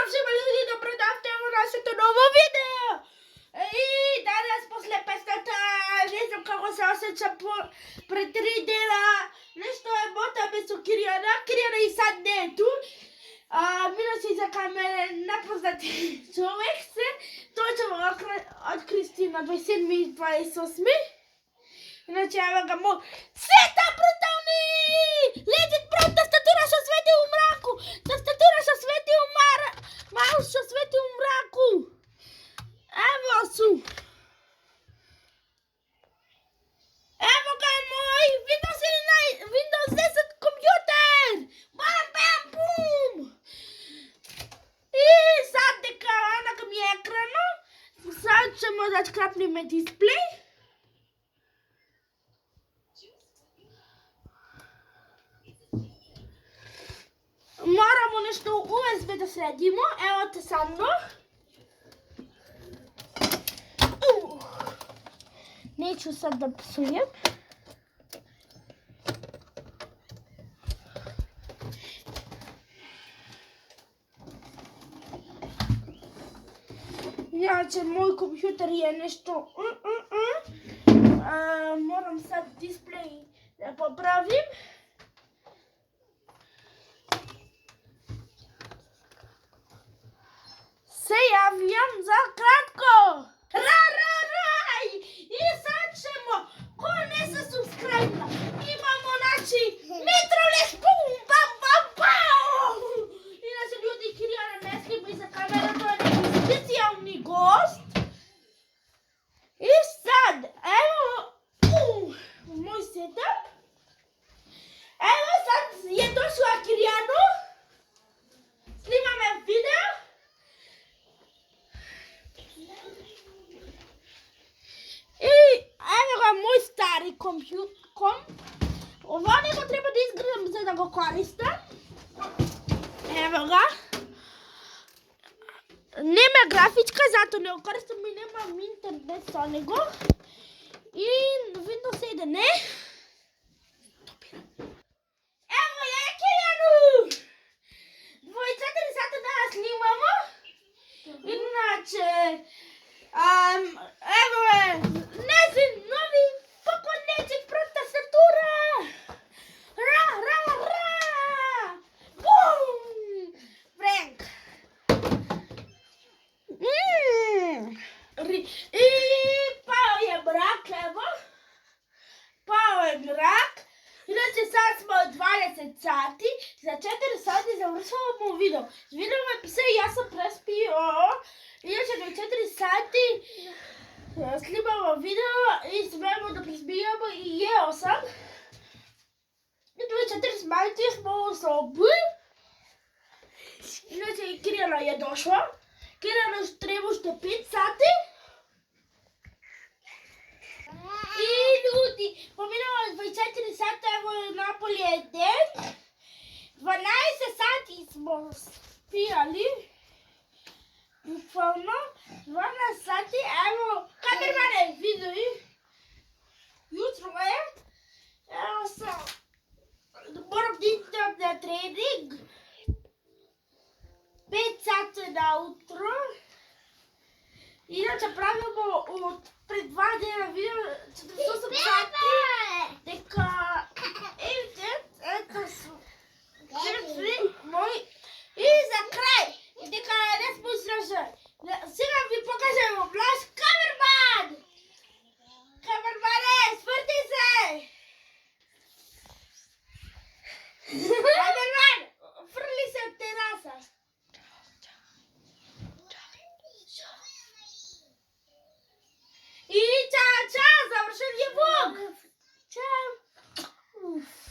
Поздрав свима луѓе, добро дојдовте во нашето ново видео. И данас после песната, не знам како се осеќам пред 3 дена, нешто емота ме со Киријана. Киријана и сад не е ту. Мина си за камера непознати човек се. Дојде од Кристина 27 и 28. Иначе ева га мо... Света брутални! Ледит брат, тастатура што свети у мраку! Тастатура што свети у маус што свети у мраку! Ево су! Ево га е мој Windows 10 компјутер! Бам, бам, бум! И сад дека онака ми е екрано, сад ćemo да крапниме дисплей. Moramo nešto USB da sredimo, evo te sa mnom. Neću sad da psujem. Inače, moj kompjuter je nešto... Moram sad displej da popravim. Se javljam za kratko. Raj! I sad ćemo, ko ne se subscribe-la, imamo znači Mitrović, bum, bam, bam, bam! Inače ljudi, Kirijana ne snima iza kamera, to je neki specijalni gost. I sad, evo, moj setup. Evo sad je došla Kirijanu, snimame video. I evo ga moj stari komp. Ovo nego treba da izgledam za da go koristam. Evo ga. Nema grafička, zato ne koristam i nemam internet sa nego. I Windows 7 ne. Evo je Kirijanu! 24 sata da snimamo. Inače, evo je Nezin novi pokoneček pro tastatura. Ra! Bum! Frank. I pao je mrak, evo. Pao je mrak. Inače sad smo 20 sati. Za 4 sati završavamo video. Vidimo se, ja sam prespio. Inače do 4 sati snimamo video i smemo da presbijamo i jeo sam. I do 4 sati smo u sobi. Inače i Kirijana je došla. Kirijana treba što 5 sati. I ljudi, pominjamo 24 sata, evo napolje je den. 12 sati smo spijali. Bukvalno 12 sati, evo, kamermane, vidi, jutro je, evo sam, moram idem na trening, 5 sati na utro, inače pravimo pred 2 dana video 48 sati, дека, eto su, žrtvi moji, i za kraj.